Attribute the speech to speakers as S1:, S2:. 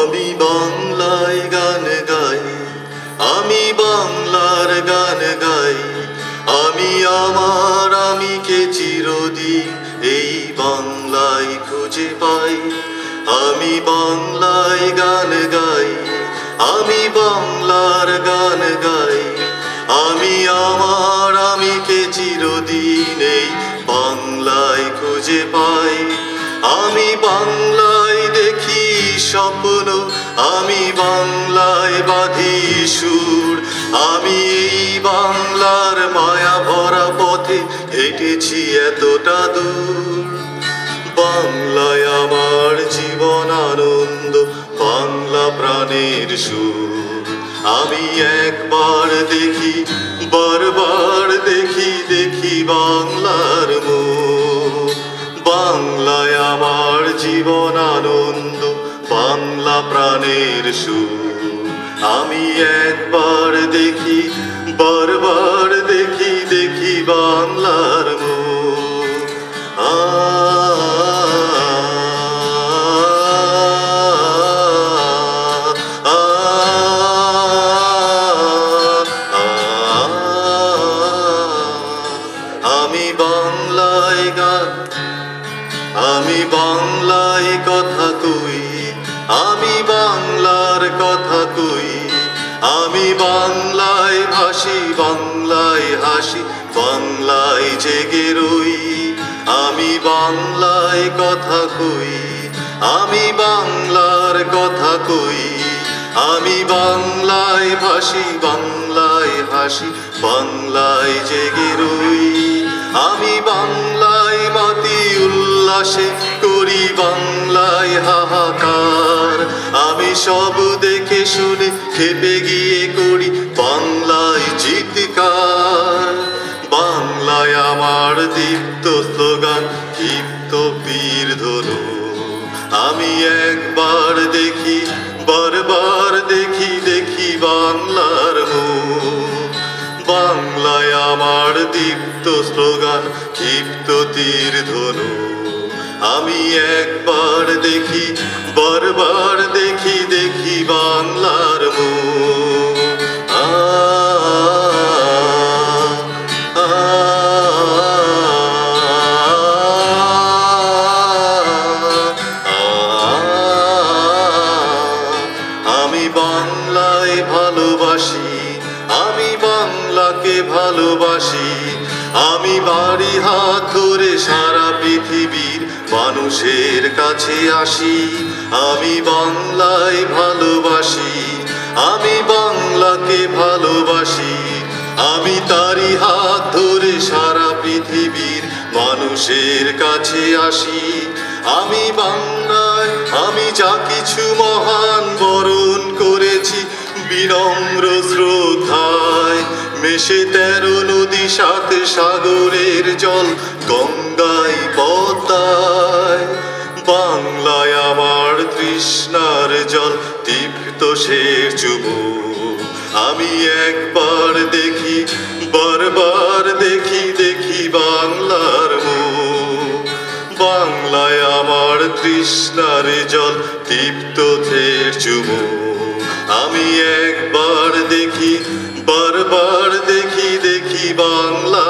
S1: আমি বাংলায় গান গাই, আমি বাংলার গান গাই। আমি আমার আমিকে চিরদিন এই বাংলায় খুঁজে পাই। আমি বাংলায় গান গাই, আমি বাংলার গান গাই। আমি আমার আমিকে চিরদিন এই বাংলায় খুঁজে পাই। আমি বাংলায় দেখি স্বপ্ন, আমি বাংলায় বাঁধি সুর। আমি এই বাংলার মায়া ভরা পথে হেঁটেছি এতটা দূর। বাংলায় আমার জীবন আনন্দ, বাংলা প্রাণের সুর। আমি একবার দেখি, বারবার দেখি, দেখি বাংলার মুখ। বাংলায় আমার জীবন আনন্দ, বাংলা প্রাণের সুর। আমি একবার দেখি, বারবার দেখি, দেখি বাংলার মুখ। আমি বাংলায় গান, আমি বাংলায় কথা কই, আমি বাংলার কথা কই। আমি বাংলায় ভাসি, বাংলায় হাসি, বাংলায় জেগে রই। আমি বাংলায় কথা কই, আমি বাংলার কথা কই। আমি বাংলায় ভাসি, বাংলায় হাসি, বাংলায় জেগে রই। আমি বাংলায় মাতি উল্লাসে, করি বাংলায় হাহাকার। আমি সব দেখে শুনে খেপে গিয়ে করি বাংলায় চিৎকার। বাংলায় আমার দীপ্ত স্লোগান, ক্ষিপ্ত বীর ধনু। আমি একবার দেখি, বারবার দেখি, দেখি বাংলার মুখ। বাংলায় আমার দীপ্ত স্লোগান, ক্ষিপ্ত তীর ধনু। আমি একবার দেখি, বারবার দেখি, দেখি বাংলার মুখ। আমি বাংলায় ভালোবাসি, আমি বাংলাকে ভালোবাসি। আমি বাড়ি হাত ধরে সারা পৃথিবীর মানুষের কাছে আসি। আমি বাংলায় ভালোবাসি, আমি বাংলাকে ভালোবাসি। আমি তারি হাত ধরে সারা পৃথিবীর মানুষের কাছে আসি। আমি বাংলায়, আমি যা কিছু মহান বরণ করেছি বিনম্র শ্রদ্ধায়। মেশে 13 নদী, 7 সাগরের জল, গঙ্গায় পদ্মায়। বাংলায় আমার তৃষ্ণার জল, তৃপ্ত শের যুবক। আমি একবার দেখি, বারবার দেখি, দেখি বাংলার মুখ। বাংলায় আমার তৃষ্ণার জল, তৃপ্ত শের যুবক। আমি একবার দেখি, বারবার দেখি, দেখি বাংলা